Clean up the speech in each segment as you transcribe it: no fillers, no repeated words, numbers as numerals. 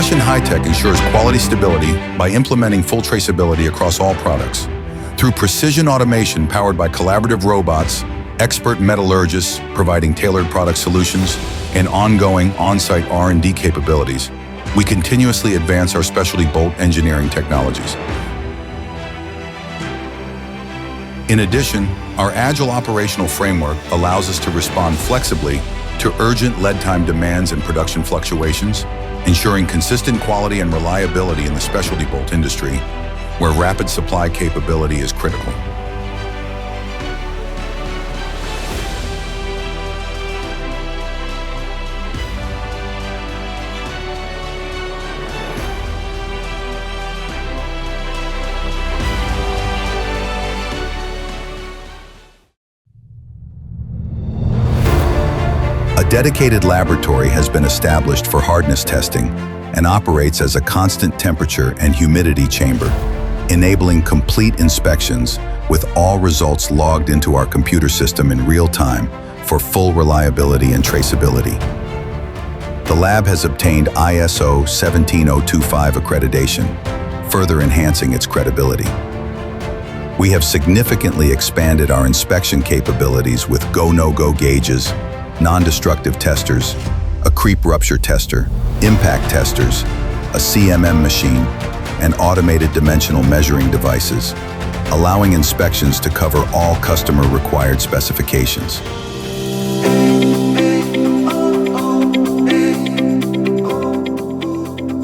Hwashin-Hitech ensures quality stability by implementing full traceability across all products. Through precision automation powered by collaborative robots, expert metallurgists providing tailored product solutions, and ongoing on-site R&D capabilities, we continuously advance our specialty bolt engineering technologies. In addition, our agile operational framework allows us to respond flexibly to urgent lead time demands and production fluctuations, ensuring consistent quality and reliability in the specialty bolt industry, where rapid supply capability is critical. A dedicated laboratory has been established for hardness testing and operates as a constant temperature and humidity chamber, enabling complete inspections with all results logged into our computer system in real time for full reliability and traceability. The lab has obtained ISO 17025 accreditation, further enhancing its credibility. We have significantly expanded our inspection capabilities with go-no-go gauges, non-destructive testers, a creep rupture tester, impact testers, a CMM machine, and automated dimensional measuring devices, allowing inspections to cover all customer-required specifications.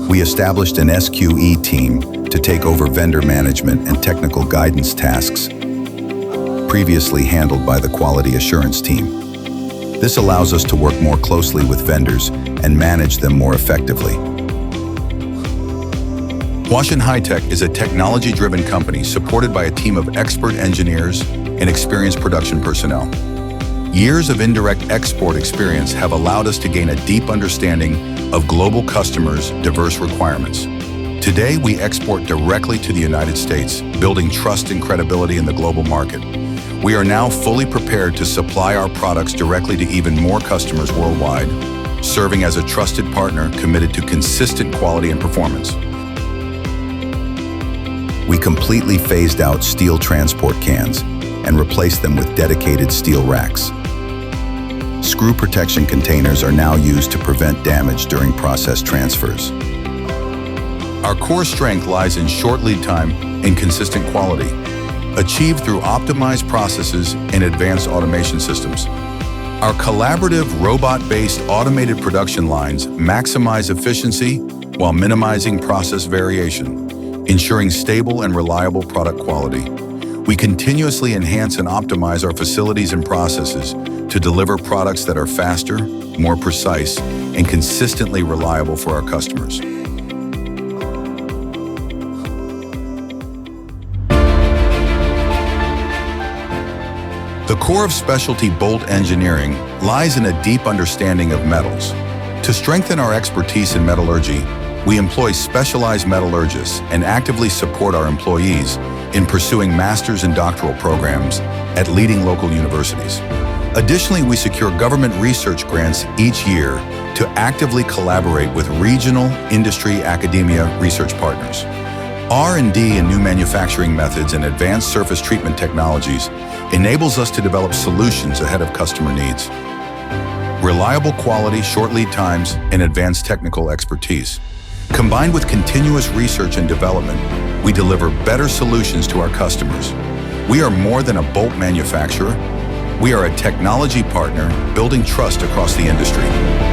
We established an SQE team to take over vendor management and technical guidance tasks, previously handled by the quality assurance team. This allows us to work more closely with vendors and manage them more effectively. Hwashin-Hitech is a technology-driven company supported by a team of expert engineers and experienced production personnel. Years of indirect export experience have allowed us to gain a deep understanding of global customers' diverse requirements. Today, we export directly to the United States, building trust and credibility in the global market. We are now fully prepared to supply our products directly to even more customers worldwide, serving as a trusted partner committed to consistent quality and performance. We completely phased out steel transport cans and replaced them with dedicated steel racks. Screw protection containers are now used to prevent damage during process transfers. Our core strength lies in short lead time and consistent quality, achieved through optimized processes and advanced automation systems. Our collaborative, robot-based automated production lines maximize efficiency while minimizing process variation, ensuring stable and reliable product quality. We continuously enhance and optimize our facilities and processes to deliver products that are faster, more precise, and consistently reliable for our customers. The core of specialty bolt engineering lies in a deep understanding of metals. To strengthen our expertise in metallurgy, we employ specialized metallurgists and actively support our employees in pursuing master's and doctoral programs at leading local universities. Additionally, we secure government research grants each year to actively collaborate with regional industry academia research partners. R&D in new manufacturing methods and advanced surface treatment technologies enables us to develop solutions ahead of customer needs. Reliable quality, short lead times, and advanced technical expertise. Combined with continuous research and development, we deliver better solutions to our customers. We are more than a bolt manufacturer. We are a technology partner building trust across the industry.